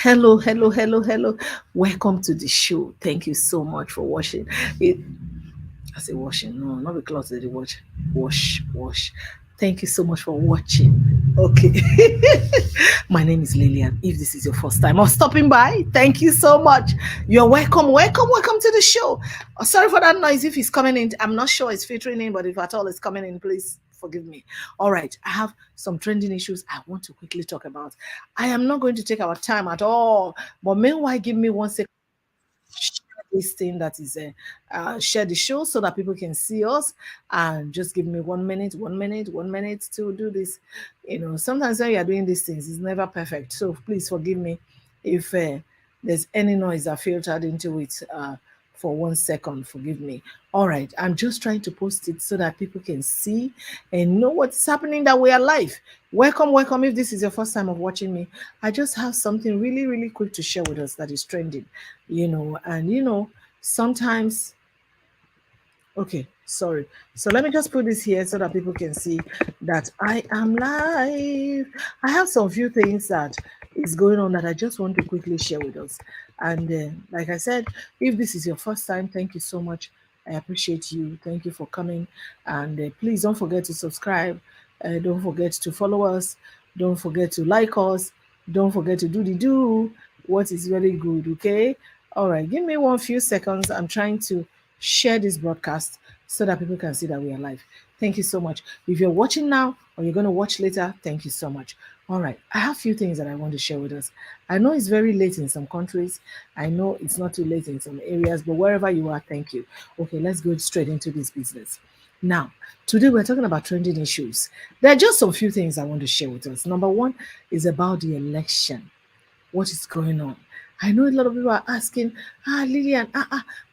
Hello, hello, hello, hello. Welcome to the show. Thank you so much for watching. It, I say washing, no, not because they watch. Wash. Thank you so much for watching. Okay. My name is Lilian. If this is your first time or stopping by, thank you so much. You're welcome, welcome to the show. Sorry for that noise if it's coming in. I'm not sure it's filtering in, but if at all it's coming in, please forgive me. All right, I have some trending issues I want to quickly talk about. I am not going to take our time at all, but meanwhile, give me 1 second share this thing that is share the show so that people can see us, and just give me 1 minute, 1 minute, 1 minute to do this. Sometimes when you are doing these things, it's never perfect, so please forgive me if there's any noise that filtered into it. For 1 second, forgive me. All right, I'm just trying to post it so that people can see and know what's happening, that we are live. Welcome. If this is your first time of watching me, I just have something really, really quick to share with us that is trending, and sometimes. Okay, sorry. So let me just put this here so that people can see that I am live. I have some few things that is going on that I just want to quickly share with us. And like I said, if this is your first time, thank you so much. I appreciate you. Thank you for coming. And please don't forget to subscribe. Don't forget to follow us. Don't forget to like us. Don't forget to do the do. What is very good, okay? All right, give me one few seconds. I'm trying to share this broadcast so that people can see that we are live. Thank you so much. If you're watching now or you're going to watch later, thank you so much. All right, I have a few things that I want to share with us. I know it's very late in some countries. I know it's not too late in some areas, but wherever you are, thank you. Okay, let's go straight into this business. Now, today we're talking about trending issues. There are just some few things I want to share with us. Number one is about the election. What is going on? I know a lot of people are asking, Lilian,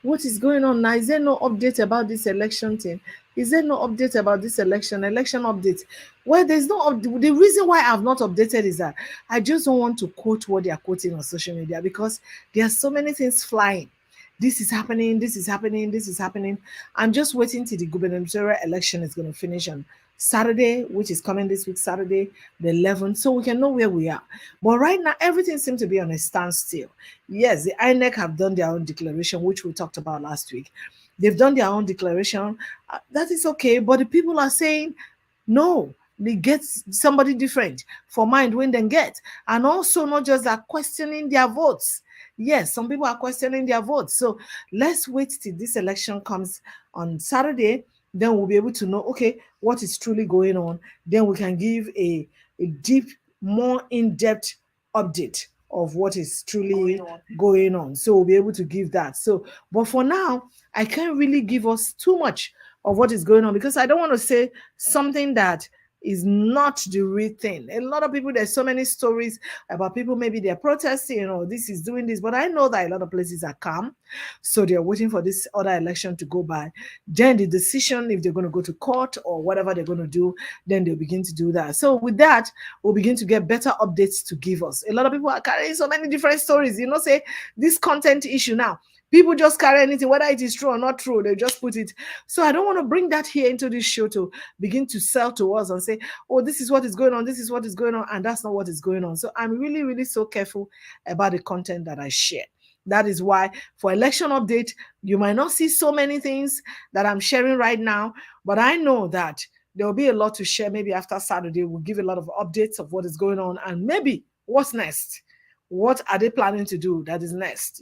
what is going on now? Is there no update about this election thing? Is there no update about this election update? Well, there's no the reason why I've not updated is that I just don't want to quote what they are quoting on social media, because there are so many things flying. This is happening, this is happening, this is happening. I'm just waiting till the gubernatorial election is going to finish on Saturday, which is coming this week, Saturday, the 11th, so we can know where we are. But right now, everything seems to be on a standstill. Yes, the INEC have done their own declaration, which we talked about last week. They've done their own declaration. That is okay, but the people are saying, no, they get somebody different for mind when they get. And also, not just that, questioning their votes. Yes, some people are questioning their votes. So let's wait till this election comes on Saturday. Then we'll be able to know, okay, what is truly going on. Then we can give a deep, more in-depth update of what is truly going on. So we'll be able to give that. So, but for now, I can't really give us too much of what is going on, because I don't want to say something that is not the real thing. A lot of people, there's so many stories about people, maybe they're protesting, this is doing this, but I know that a lot of places are calm, so they're waiting for this other election to go by. Then the decision, if they're going to go to court or whatever they're going to do, then they'll begin to do that. So with that, we'll begin to get better updates to give us. A lot of people are carrying so many different stories, say this content issue now. People just carry anything, whether it is true or not true, they just put it. So I don't want to bring that here into this show to begin to sell to us and say, oh, this is what is going on, this is what is going on, and that's not what is going on. So I'm really, really so careful about the content that I share. That is why for election update, you might not see so many things that I'm sharing right now, but I know that there will be a lot to share. Maybe after Saturday, we'll give a lot of updates of what is going on and maybe what's next. What are they planning to do that is next?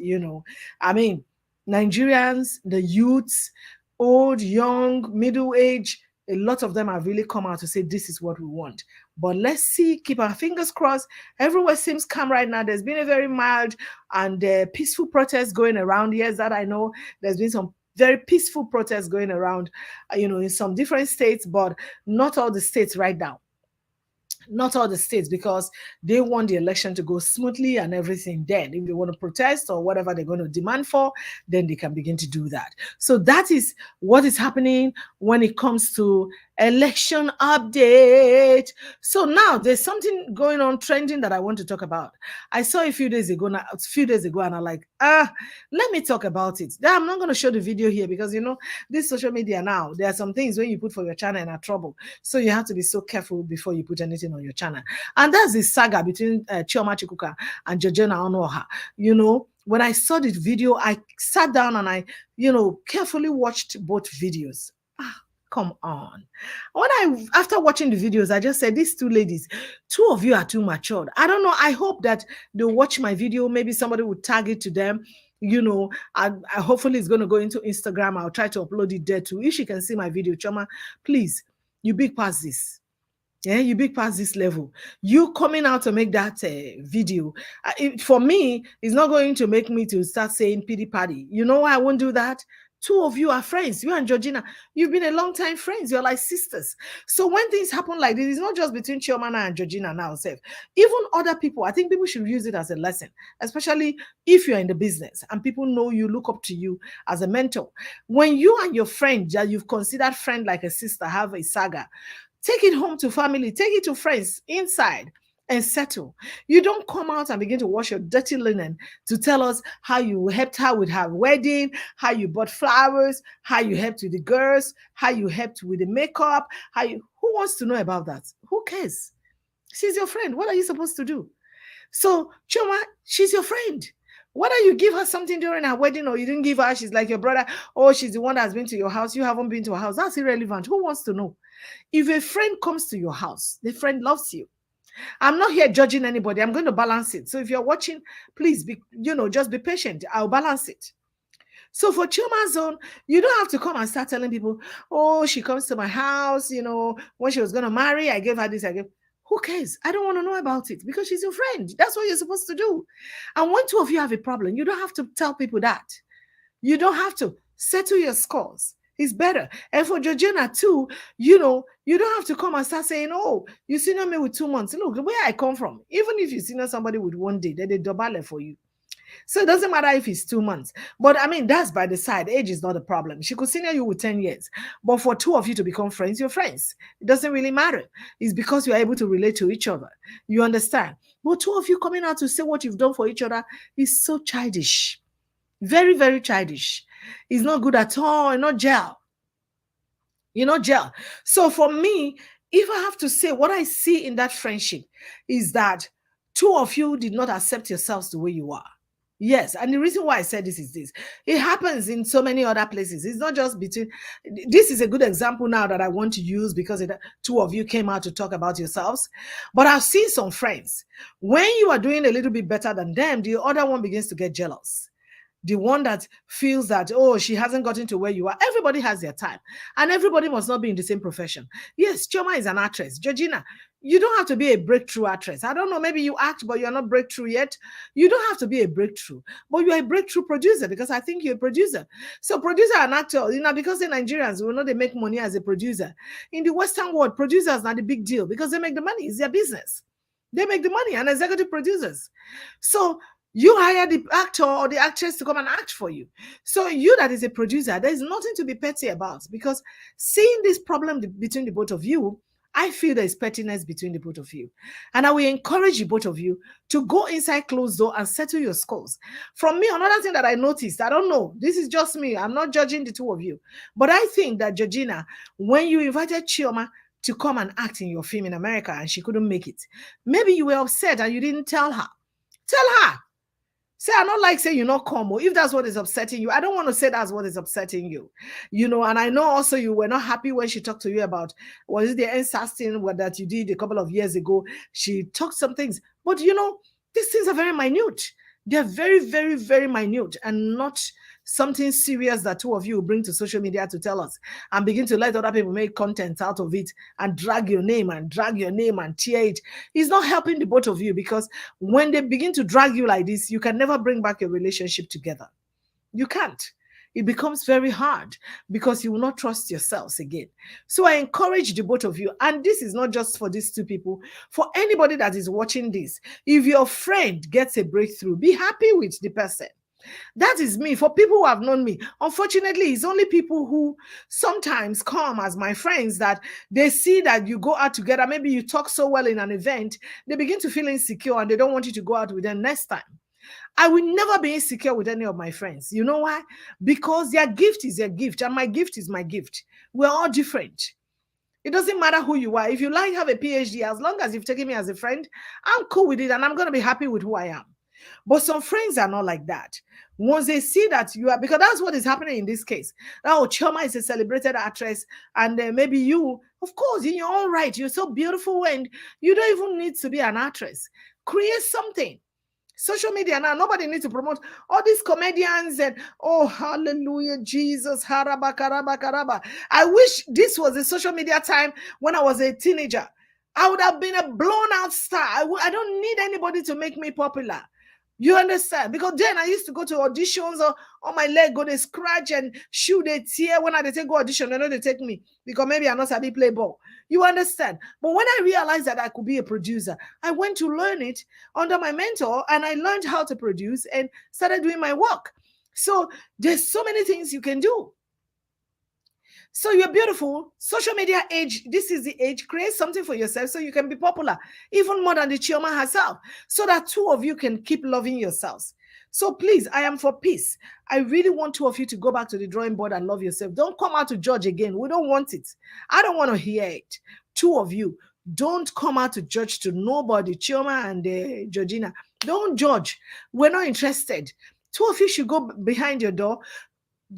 I mean, Nigerians, the youths, old, young, middle age, a lot of them have really come out to say this is what we want. But let's see, keep our fingers crossed. Everywhere seems calm right now. There's been a very mild and peaceful protest going around. Yes, that I know. There's been some very peaceful protests going around, in some different states, but not all the states right now. Not all the states, because they want the election to go smoothly and everything. Then if they want to protest or whatever they're going to demand for, then they can begin to do that. So that is what is happening when it comes to Election update. So now there's something going on trending that I want to talk about. I saw a few days ago, and I'm like, let me talk about it. I'm not going to show the video here because this social media now, there are some things when you put for your channel and are trouble. So you have to be so careful before you put anything on your channel. And that's the saga between Chioma Chikuka and Georgina Onoha. When I saw this video, I sat down and I, carefully watched both videos. Come on. After watching the videos, I just said, these two ladies, two of you are too matured. I don't know. I hope that they'll watch my video. Maybe somebody would tag it to them. I hopefully it's going to go into Instagram. I'll try to upload it there too. If you can see my video, Choma, please, you big past this. Yeah, you big past this level. You coming out to make that video, for me, it's not going to make me to start saying pity party. You know why I won't do that? Two of you are friends. You and Georgina, you've been a long time friends. You're like sisters. So when things happen like this, it's not just between Chioma and Georgina now. Even other people, I think people should use it as a lesson, especially if you're in the business and people know you, look up to you as a mentor. When you and your friend that you've considered friend like a sister have a saga, take it home to family, take it to friends inside and settle. You don't come out and begin to wash your dirty linen to tell us how you helped her with her wedding, how you bought flowers, how you helped with the girls, how you helped with the makeup, who wants to know about that? Who cares? She's your friend. What are you supposed to do? So, Choma, she's your friend. Whether you give her something during her wedding or you didn't give her, she's like your brother, or she's the one that's been to your house, you haven't been to her house, that's irrelevant. Who wants to know? If a friend comes to your house, the friend loves you. I'm not here judging anybody. I'm going to balance it. So if you're watching, please just be patient. I'll balance it. So for Chioma's own, you don't have to come and start telling people, oh, she comes to my house, when she was going to marry, I gave her this, who cares? I don't want to know about it because she's your friend. That's what you're supposed to do. And when two of you have a problem, you don't have to tell people that. You don't have to settle your scores. It's better. And for Georgina too, you don't have to come and start saying, oh, you senior me with 2 months. Look, where I come from, even if you senior somebody with 1 day, they double it for you. So it doesn't matter if it's 2 months. But I mean, that's by the side. Age is not a problem. She could senior you with 10 years. But for two of you to become friends, you're friends. It doesn't really matter. It's because you're able to relate to each other. You understand? But two of you coming out to say what you've done for each other is so childish. Very, very childish. It's not good at all. Not gel. Gel. So for me, if I have to say what I see in that friendship is that two of you did not accept yourselves the way you are. Yes, and the reason why I said this is this. It happens in so many other places. It's not just between. This is a good example now that I want to use because two of you came out to talk about yourselves. But I've seen some friends. When you are doing a little bit better than them, the other one begins to get jealous. The one that feels that, oh, she hasn't gotten to where you are. Everybody has their time. And everybody must not be in the same profession. Yes, Chioma is an actress. Georgina, you don't have to be a breakthrough actress. I don't know, maybe you act, but you're not breakthrough yet. You don't have to be a breakthrough, but you're a breakthrough producer because I think you're a producer. So producer and actor, because the Nigerians, we know they make money as a producer. In the Western world, producers are not a big deal because they make the money. It's their business. They make the money and executive producers. So you hire the actor or the actress to come and act for you. So you that is a producer, there's nothing to be petty about because seeing this problem between the both of you, I feel there's pettiness between the both of you. And I will encourage the both of you to go inside closed door and settle your scores. From me, another thing that I noticed, I don't know, this is just me, I'm not judging the two of you, but I think that Georgina, when you invited Chioma to come and act in your film in America and she couldn't make it, maybe you were upset and you didn't tell her. Tell her. Say, I don't like say you're not come. If that's what is upsetting you, I don't want to say that's what is upsetting you. And I know also you were not happy when she talked to you about, was it the NSAS thing that you did a couple of years ago? She talked some things, but these things are very minute. They're very, very, very minute and not something serious that two of you bring to social media to tell us and begin to let other people make content out of it and drag your name and tear it. It's not helping the both of you because when they begin to drag you like this, you can never bring back your relationship together. You can't. It becomes very hard because you will not trust yourselves again. So I encourage the both of you, and this is not just for these two people, for anybody that is watching this. If your friend gets a breakthrough, be happy with the person. That is me. For people who have known me, unfortunately, it's only people who sometimes come as my friends that they see that you go out together. Maybe you talk so well in an event, they begin to feel insecure and they don't want you to go out with them next time. I will never be insecure with any of my friends. You know why? Because their gift is their gift, and my gift is my gift. We're all different. It doesn't matter who you are. If you like have a PhD, as long as you've taken me as a friend, I'm cool with it and I'm going to be happy with who I am. But some friends are not like that. Once they see that you are, because that's what is happening in this case. Now, Chioma is a celebrated actress, and maybe you, of course, in your own right, you're so beautiful and you don't even need to be an actress. Create something. Social media now, nobody needs to promote all these comedians and oh hallelujah, Jesus, haraba karaba karaba. I wish this was a social media time when I was a teenager. I would have been a blown out star. I don't need anybody to make me popular. You understand? Because then I used to go to auditions or on my leg, go to scratch and shoot a tear. When I take go audition, they know they take me because maybe I'm not sabi play ball. You understand? But when I realized that I could be a producer, I went to learn it under my mentor and I learned how to produce and started doing my work. So there's so many things you can do. So you're beautiful. Social media age, this is the age. Create something for yourself so you can be popular, even more than the Chioma herself, so that two of you can keep loving yourselves. So please, I am for peace. I really want two of you to go back to the drawing board and love yourself. Don't come out to judge again. We don't want it. I don't want to hear it. Two of you, don't come out to judge to nobody. Chioma and Georgina, don't judge. We're not interested. Two of you should go behind your door,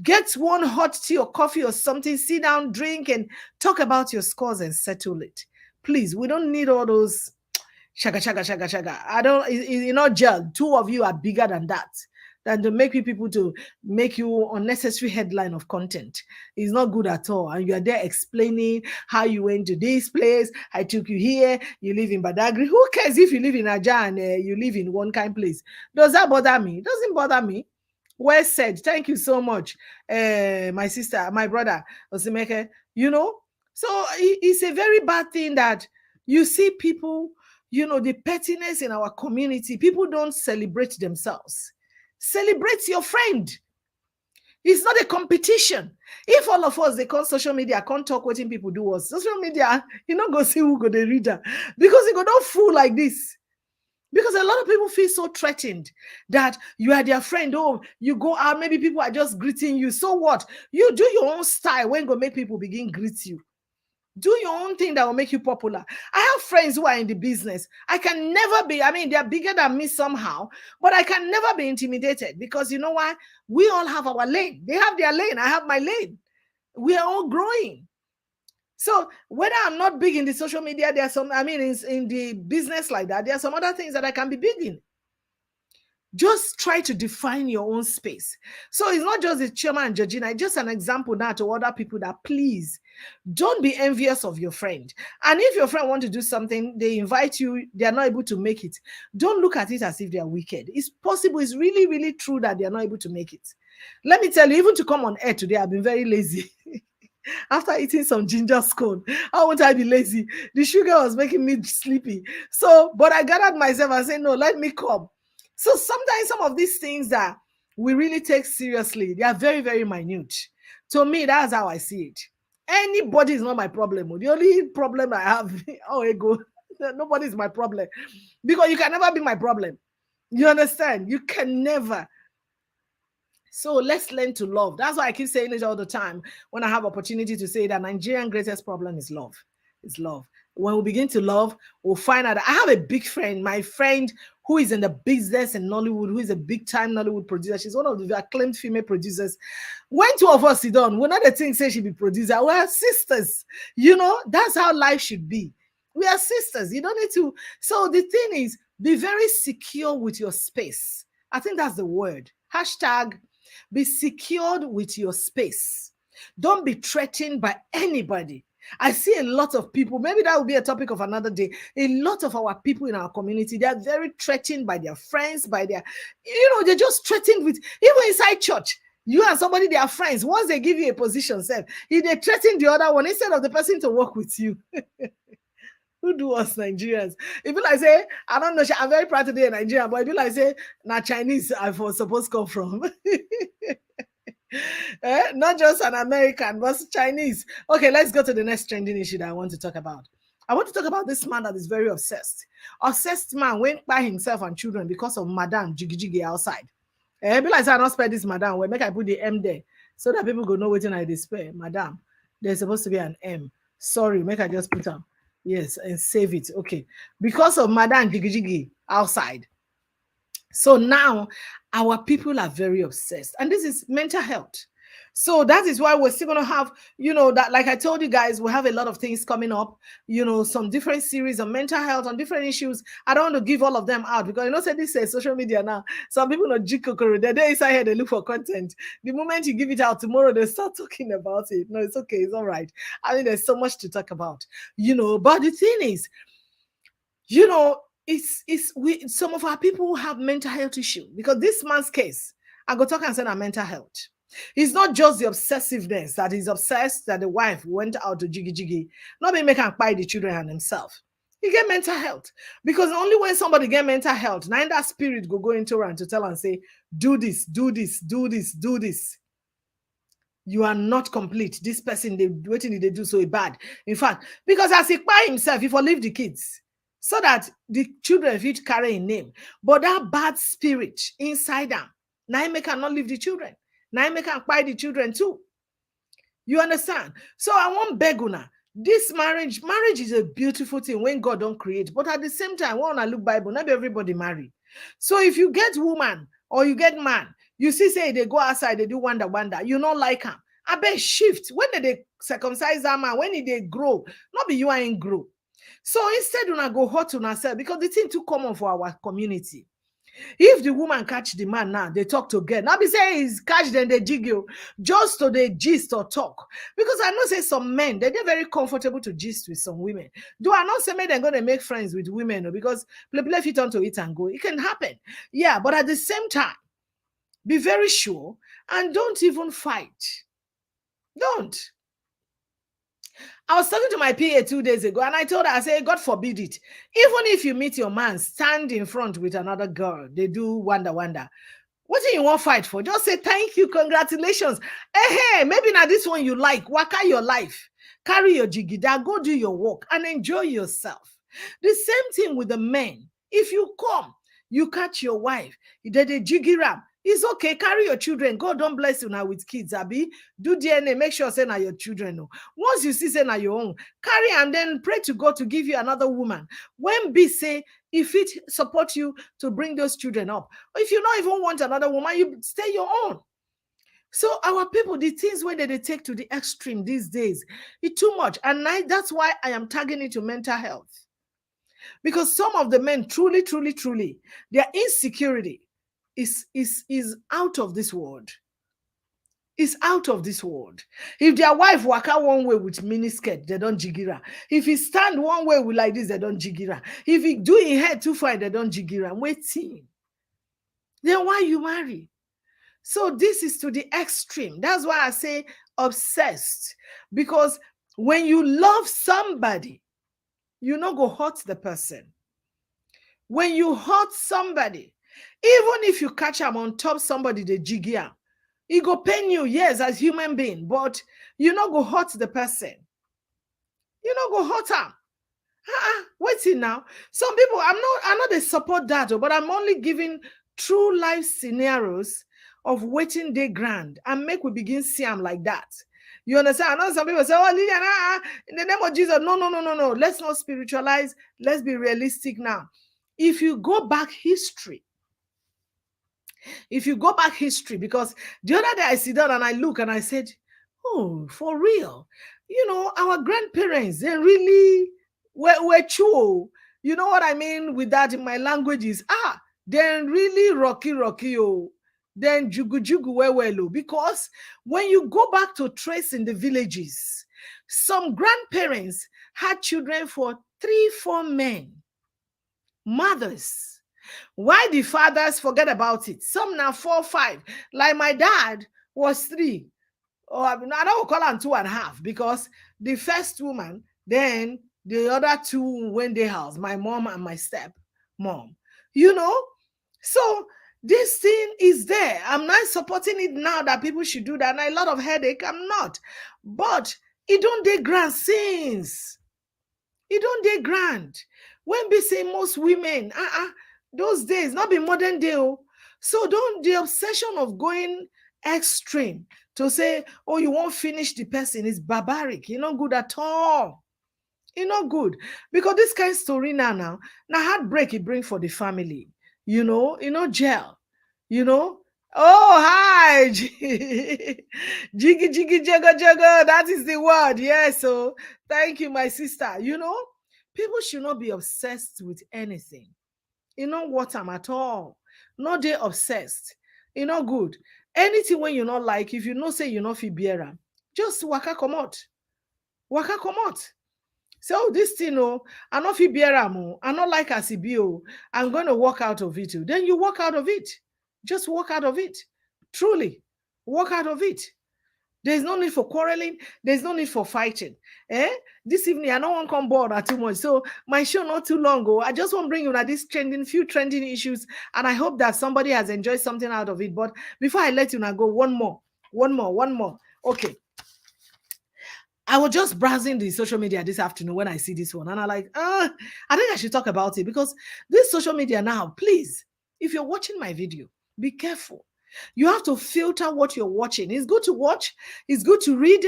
get one hot tea or coffee or something, sit down, drink, and talk about your scores and settle it. Please, we don't need all those shaga, shaga, shaga, shaga. I don't, you know, gel. Two of you are bigger than that. Than to make people to make you unnecessary headline of content. It's not good at all. And you are there explaining how you went to this place. I took you here. You live in Badagry. Who cares if you live in Aja and you live in one kind place? Does that bother me? It doesn't bother me. Well said. Thank you so much, my sister, my brother, Osimeke. You know, so it's a very bad thing that you see people, you know, the pettiness in our community. People don't celebrate themselves. Celebrate your friend. It's not a competition. If all of us, they call social media, can't talk what people do us. Social media, you know, go see who go the reader. Because you go don't fool like this. Because a lot of people feel so threatened that you are their friend. Oh, you go out, maybe people are just greeting you. So what? You do your own style when go make people begin greet you. Do your own thing that will make you popular. I have friends who are in the business. I can never be, I mean, they're bigger than me somehow, but I can never be intimidated because you know why? We all have our lane. They have their lane. I have my lane. We are all growing. So whether I'm not big in the social media, there's some, I mean, in the business like that, there are some other things that I can be big in. Just try to define your own space. So it's not just the Chioma and Georgina, it's just an example now to other people that please don't be envious of your friend. And if your friend want to do something, they invite you, they are not able to make it. Don't look at it as if they are wicked. It's possible, it's really, really true that they are not able to make it. Let me tell you, even to come on air today, I've been very lazy. After eating some ginger scone, how won't I be lazy? The sugar was making me sleepy. So, but I gathered myself and said, no, let me come. So sometimes some of these things that we really take seriously, they are very, very minute. To me, that's how I see it. Anybody is not my problem. The only problem I have, oh, ego, nobody is my problem. Because you can never be my problem. You understand? You can never. So let's learn to love. That's why I keep saying it all the time when I have opportunity to say that Nigerian greatest problem is love. It's love. When we begin to love, we'll find out. I have a big friend, my friend who is in the business in Nollywood, who is a big time Nollywood producer. She's one of the acclaimed female producers. When two of us sit down, we're not the thing say she be producer. We're sisters. You know, that's how life should be. We are sisters. You don't need to. So the thing is, be very secure with your space. I think that's the word. Hashtag be secured with your space. Don't be threatened by anybody. I see a lot of people, maybe that will be a topic of another day. A lot of our people in our community, they are very threatened by their friends, by their, you know, they're just threatened with, even inside church, you and somebody, they are friends. Once they give you a position, if they threaten the other one instead of the person to work with you. Who do us Nigerians? If you like say, I don't know, I'm very proud today in Nigeria, but if you like say, now Chinese I for supposed come from. Not just an American, but Chinese. Okay, let's go to the next trending issue that I want to talk about. I want to talk about this man that is very obsessed. Obsessed man went by himself and children because of Madame Jiggy Jiggy outside. Be like say I don't spell this Madame. Well, make I put the M there so that people go know what I spell. Madame, there's supposed to be an M. Sorry, make I just put them. Yes, and save it. Okay, because of Madame Jiggy Jiggy outside. So now our people are very obsessed, and this is mental health. So that is why we're still going to have, that, like I told you guys, we have a lot of things coming up, some different series on mental health, on different issues. I don't want to give all of them out because, say this is social media now. Some people know Jikokoro, they're inside here, they look for content. The moment you give it out tomorrow, they start talking about it. No, it's okay. It's all right. I mean, there's so much to talk about, but the thing is, some of our people have mental health issue because this man's case, I go talk and say mental health. It's not just the obsessiveness that he's obsessed that the wife went out to jiggy jiggy, not be make him buy the children and himself. He get mental health because only when somebody get mental health, now that spirit go into around to tell and say, do this, do this, do this, do this. You are not complete. This person, what did they do so bad? In fact, because as he by himself, he for leave the kids so that the children fit carry a name. But that bad spirit inside them, now make cannot leave the children. Now make can buy the children too. You understand? So I want beg una. This marriage is a beautiful thing when God don't create. But at the same time, when I look Bible, not everybody marry. So if you get woman or you get man, you see say they go outside, they do wonder, you don't like him. I bet shift. When they circumcise that man, when they grow, not be you ain't grow. So instead, una go hurt on herself because the thing too common for our community. If the woman catch the man now, they talk together. Now be say he's catch them, they jiggle just to the gist or talk. Because I know say some men, they're very comfortable to gist with some women. Do I not say they're going to make friends with women? Because play fit onto it and go. It can happen. Yeah, but at the same time, be very sure and don't even fight. Don't. I was talking to my PA 2 days ago and I told her, I said, God forbid it. Even if you meet your man, stand in front with another girl, they do wonder. What do you want fight for? Just say, thank you, congratulations. Hey, maybe now this one you like, waka your life. Carry your jigida, go do your work and enjoy yourself. The same thing with the men. If you come, you catch your wife, they jiggy ram. It's okay, carry your children. God don't bless you now with kids, Abi. Do DNA, make sure say now your children know. Once you see say now your own, carry and then pray to God to give you another woman. When be say, if it support you to bring those children up, or if you don't even want another woman, you stay your own. So our people, the things where they take to the extreme these days, it's too much. And that's why I am tagging it to mental health. Because some of the men truly, their insecurity is out of this world. It's out of this world. If their wife walk out one way with miniskirt, they don't jigira. If he stand one way with like this, they don't jigira. If he do his head too far, they don't jigira. Waiting. Then why you marry? So this is to the extreme. That's why I say obsessed. Because when you love somebody, you not go hurt the person. When you hurt somebody, even if you catch them on top somebody, the jiggy, it go pain you, yes, as human being, but you not go hurt the person. You not go hurt them. Waiting now. Some people, I'm not they support that, but I'm only giving true life scenarios of waiting day grand and make we begin see them like that. You understand? I know some people say, oh, Lilian, in the name of Jesus. No. Let's not spiritualize. Let's be realistic now. If you go back history, because the other day I sit down and I look and I said, oh, for real, our grandparents, they really were true. You know what I mean with that in my language is, they're really rocky, then jugu well, because when you go back to trace in the villages, some grandparents had children for 3-4 men, mothers. Why the fathers forget about it? Some now 4-5. Like my dad was 3. Or I don't call him 2.5 because the first woman, then The other two when they house, my mom and my step mom. You know, so this thing is there. I'm not supporting it now that people should do that. And a lot of headache. I'm not, but it don't dey grand since. It don't dey grand. When we say most women, those days, not be modern day. Oh. So don't the obsession of going extreme to say, oh, you won't finish the person is barbaric. You're not good at all. It's not good because this kind of story now heartbreak it bring for the family, jail, you know. Oh, hi. Jiggy jiggy jagga jagga, that is the word. Yes, so thank you, my sister. People should not be obsessed with anything. What I'm at all. Not they obsessed. Good. Anything when you not like, if you know say you not feel bear, just waka come out. Waka come out. So this thing, I not feel bear am, I not like as it be, I'm going to walk out of it. Then you walk out of it. Just walk out of it. Truly, walk out of it. There's no need for quarreling. There's no need for fighting. This evening, I don't want to come bored too much. So my show not too long ago. I just want to bring you this few trending issues, and I hope that somebody has enjoyed something out of it. But before I let you now go, one more. Okay. I was just browsing the social media this afternoon when I see this one, and I'm like, I think I should talk about it because this social media now, please, if you're watching my video, be careful. You have to filter what you're watching. It's good to watch, it's good to read,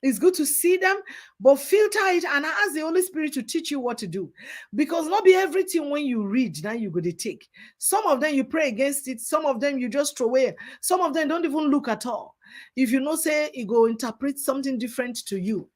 it's good to see them, but filter it and ask the Holy Spirit to teach you what to do. Because not be everything when you read, now you go to take. Some of them you pray against it, some of them you just throw away, some of them don't even look at all. If you know, say it go interpret something different to you.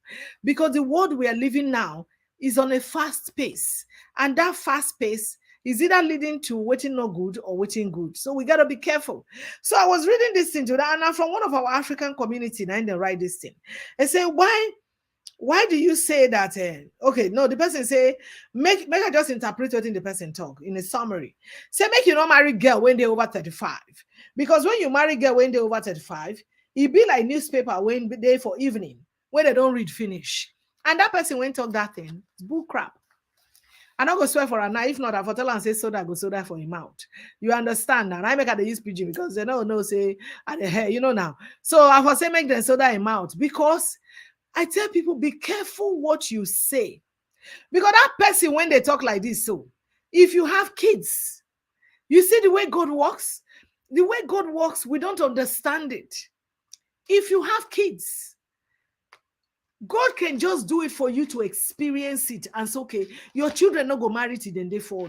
Because the world we are living now is on a fast pace. And that fast pace is either leading to waiting no good or waiting good. So we got to be careful. So I was reading this thing today, and I'm from one of our African community, and they write this thing. They say, why do you say that? Okay, no, the person say, make I just interpret what in the person talk in a summary. Say, make you not marry girl when they over 35. Because when you marry girl when they over 35, it be like newspaper when they for evening, when they don't read finish. And that person went talk that thing, it's bull crap. I not go swear for her now. If not, I for tell and say soda go soda for him out. You understand now? And I make her the use PG because they don't know say at the hair, now. So I for say make them soda him out because I tell people be careful what you say. Because that person when they talk like this, so if you have kids, you see the way God works? The way God works, we don't understand it. If you have kids, God can just do it for you to experience it. And so, okay, your children not go marry till then they fall.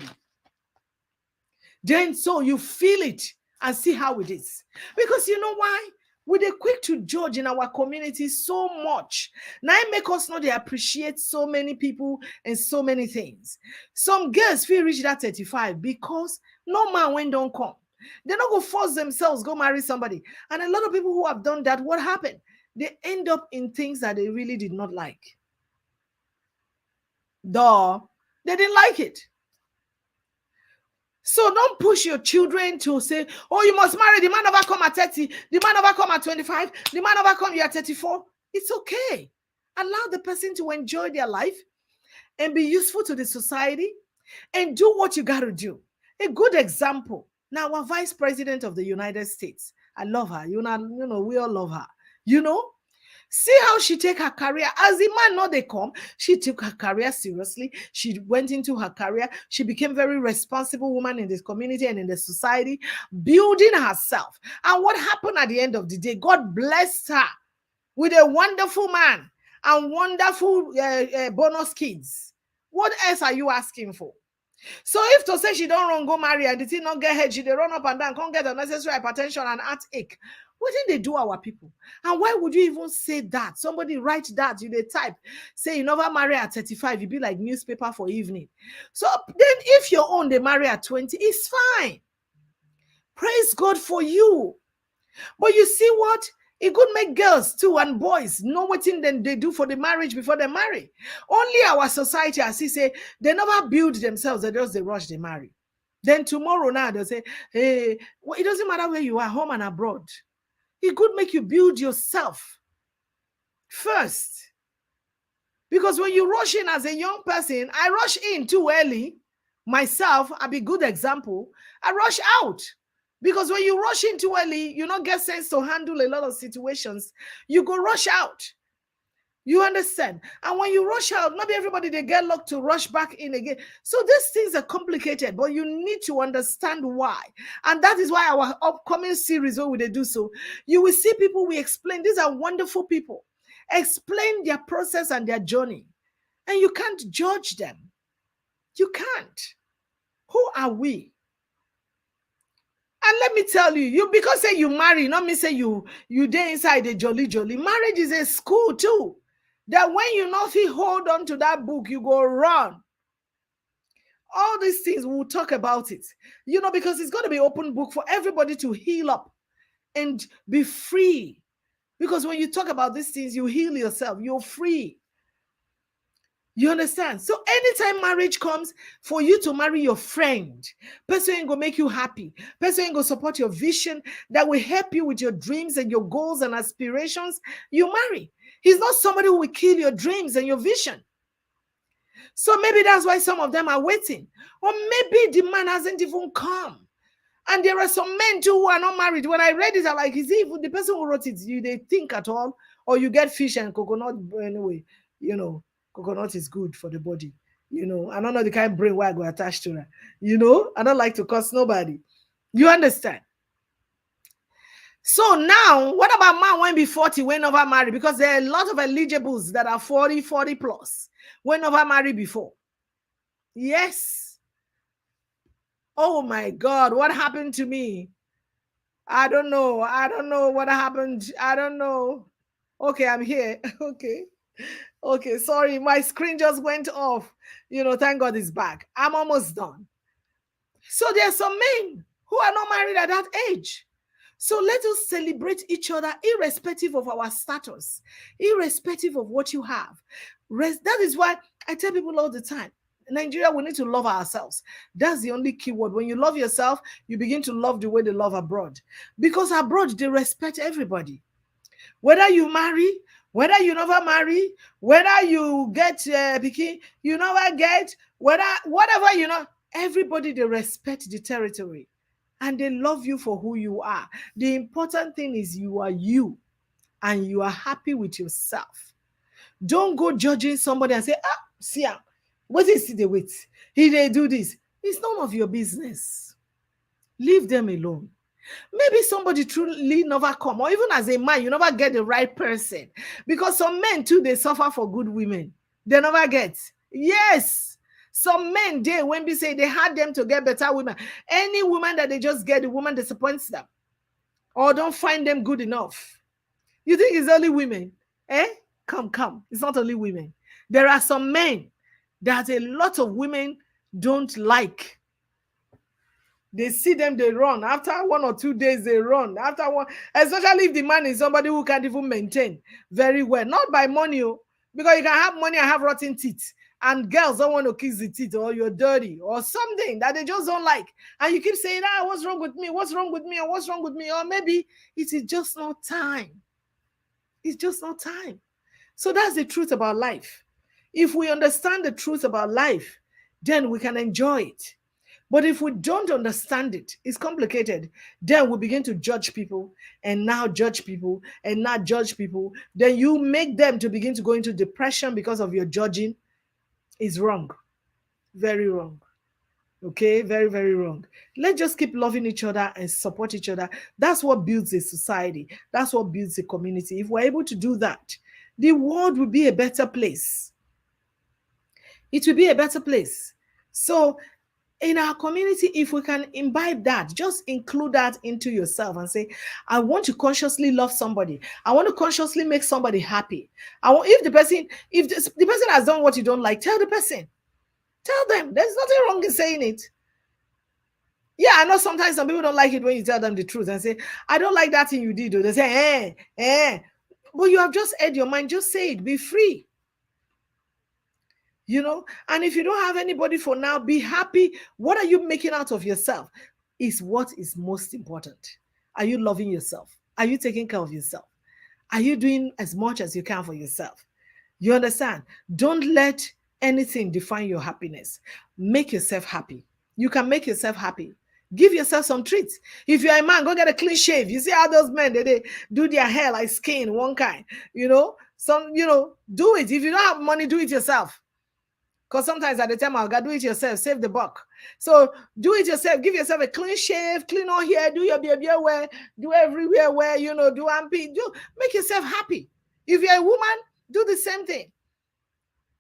Then so you feel it and see how it is. Because you know why? We're quick to judge in our community so much. Now it make us know they appreciate so many people and so many things. Some girls feel reach that 35 because no man when don't come. They're not going to force themselves go marry somebody. And a lot of people who have done that, what happened? They end up in things that they really did not like. They didn't like it. So don't push your children to say, oh, you must marry. The man never come at 30. The man never come at 25. The man never come, you're at 34. It's okay. Allow the person to enjoy their life and be useful to the society and do what you got to do. A good example. Now, our Vice President of the United States, I love her. We all love her. See how she take her career. As the man not they come, she took her career seriously. She went into her career. She became very responsible woman in this community and in the society, building herself. And what happened at the end of the day? God blessed her with a wonderful man and wonderful bonus kids. What else are you asking for? So if to say she don't run go marry and the thing not get head, she they run up and down, can't get unnecessary hypertension and heartache. What did they do our people? And why would you even say that? Somebody write that, you they type, say you never marry at 35, you be like newspaper for evening. So then if your own they marry at 20, it's fine. Praise God for you. But you see what? It could make girls too and boys know what thing then they do for the marriage before they marry. Only our society, as he say, they never build themselves, they just they rush, they marry. Then tomorrow now they'll say, hey, well, it doesn't matter where you are, home and abroad. It could make you build yourself first. Because when you rush in as a young person, I rush in too early. Myself, I'll be a good example. I rush out. Because when you rush in too early, you don't get sense to handle a lot of situations. You go rush out. You understand? And when you rush out, not everybody they get luck to rush back in again. So these things are complicated, but you need to understand why. And that is why our upcoming series, where we they do so, you will see people we explain. These are wonderful people. Explain their process and their journey. And you can't judge them. You can't. Who are we? And let me tell you, you because say you marry, not me say you there inside a jolly. Marriage is a school too. That when you not feel hold on to that book, you go run. All these things, we'll talk about it. Because it's going to be open book for everybody to heal up and be free. Because when you talk about these things, you heal yourself. You're free. You understand? So anytime marriage comes, for you to marry your friend, person ain't gonna make you happy, person ain't gonna support your vision, that will help you with your dreams and your goals and aspirations, you marry. He's not somebody who will kill your dreams and your vision. So maybe that's why some of them are waiting. Or maybe the man hasn't even come. And there are some men too who are not married. When I read it, I'm like, is it even the person who wrote it, they think at all? Or you get fish and coconut anyway, coconut is good for the body. I don't know the kind of brain where I go attached to that. I don't like to curse nobody. You understand? So now, what about man when be 40, when never married? Because there are a lot of eligibles that are 40 plus, when never married before. Yes. Oh my God, what happened to me? I don't know what happened. I don't know. Okay, I'm here. Okay, sorry, my screen just went off. Thank God it's back. I'm almost done. So there are some men who are not married at that age. So let us celebrate each other irrespective of our status, irrespective of what you have. That is why I tell people all the time, in Nigeria, we need to love ourselves. That's the only key word. When you love yourself, you begin to love the way they love abroad. Because abroad, they respect everybody. Whether you marry, whether you never marry, whether you get bikini, you never get, whatever, everybody, they respect the territory. And they love you for who you are. The important thing is you are you. And you are happy with yourself. Don't go judging somebody and say, see, what is the wait? They do this. It's none of your business. Leave them alone. Maybe somebody truly never come, or even as a man, you never get the right person. Because some men too, they suffer for good women. They never get. Yes. Some men, when we say they had them to get better women, any woman that they just get, the woman disappoints them or don't find them good enough. You think it's only women? Come. It's not only women. There are some men that a lot of women don't like. They see them, they run. After 1 or 2 days, they run. After one, especially if the man is somebody who can't even maintain very well. Not by money, because you can have money and have rotten teeth. And girls don't want to kiss the teeth, or you're dirty, or something that they just don't like. And you keep saying, what's wrong with me? What's wrong with me? Or what's wrong with me? Or maybe it is just not time. It's just not time. So that's the truth about life. If we understand the truth about life, then we can enjoy it. But if we don't understand it, it's complicated. Then we begin to judge people and now judge people and not judge people. Then you make them to begin to go into depression because of your judging. It's wrong. Very wrong. Okay, very, very wrong. Let's just keep loving each other and support each other. That's what builds a society. That's what builds a community. If we're able to do that, the world will be a better place. It will be a better place. So in our community, if we can imbibe that, just include that into yourself and say, I want to consciously love somebody. I want to consciously make somebody happy. If the person has done what you don't like, tell the person. Tell them. There's nothing wrong in saying it. Yeah, I know sometimes some people don't like it when you tell them the truth and say, I don't like that thing you did. They say, But you have just aired your mind. Just say it. Be free. And if you don't have anybody for now, be happy. What are you making out of yourself is what is most important. Are you loving yourself? Are you taking care of yourself? Are you doing as much as you can for yourself? You understand? Don't let anything define your happiness. Make yourself happy. You can make yourself happy. Give yourself some treats. If you're a man, go get a clean shave. You see how those men they do their hair like skin, one kind. Do it. If you don't have money, do it yourself. Because sometimes at the time I'll go do it yourself, save the buck. So do it yourself, give yourself a clean shave, clean all here, do your baby wear, do everywhere where do armpit, make yourself happy. If you're a woman, do the same thing.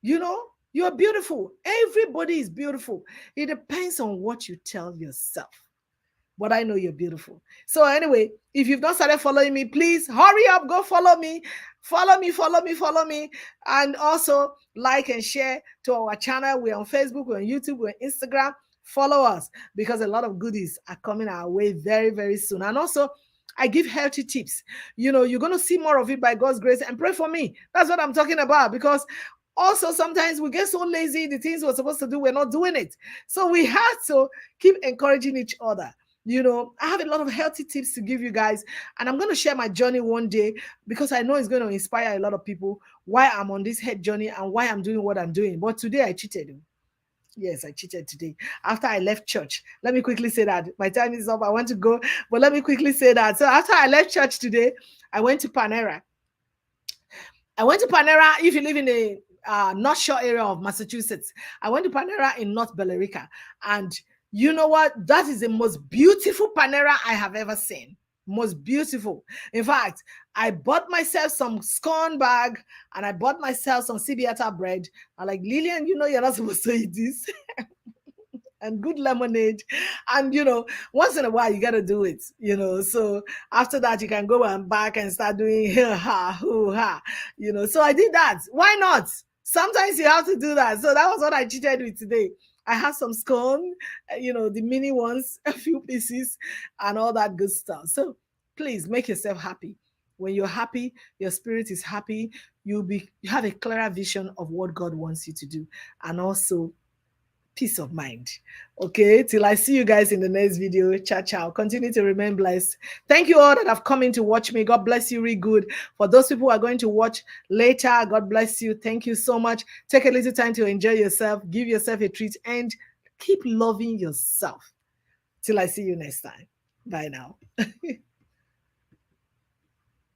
You're beautiful. Everybody is beautiful. It depends on what you tell yourself. But I know you're beautiful. So anyway, if you've not started following me, please hurry up, go follow me. Follow me. And also like and share to our channel. We're on Facebook, we're on YouTube, we're on Instagram. Follow us because a lot of goodies are coming our way very, very soon. And also, I give healthy tips. You're going to see more of it by God's grace, and pray for me. That's what I'm talking about, because also sometimes we get so lazy, the things we're supposed to do, we're not doing it. So we have to keep encouraging each other. I have a lot of healthy tips to give you guys, and I'm going to share my journey one day, because I know it's going to inspire a lot of people why I'm on this health journey and why I'm doing what I'm doing. But today I cheated. Yes, I cheated today after I left church. Let me quickly say that. My time is up. I want to go, but let me quickly say that. So after I left church today, I went to Panera. If you live in the North Shore area of Massachusetts, I went to Panera in North Bellerica. And you know what? That is the most beautiful Panera I have ever seen. Most beautiful. In fact, I bought myself some scone bag and I bought myself some ciabatta bread. I'm like, Lilian, you're not supposed to eat this. And good lemonade. And once in a while you gotta do it, so after that you can go and back and start doing ha hoo ha, so I did that. Why not? Sometimes you have to do that. So that was what I cheated with today. I had some scone, the mini ones, a few pieces, and all that good stuff. So please make yourself happy. When you're happy, your spirit is happy. You have a clearer vision of what God wants you to do, and also peace of mind. Okay, till I see you guys in the next video. Ciao. Continue to remain blessed. Thank you all that have come in to watch me. God bless you really good. For those people who are going to watch later, God bless you. Thank you so much. Take a little time to enjoy yourself, give yourself a treat, and keep loving yourself. Till I see you next time. Bye now.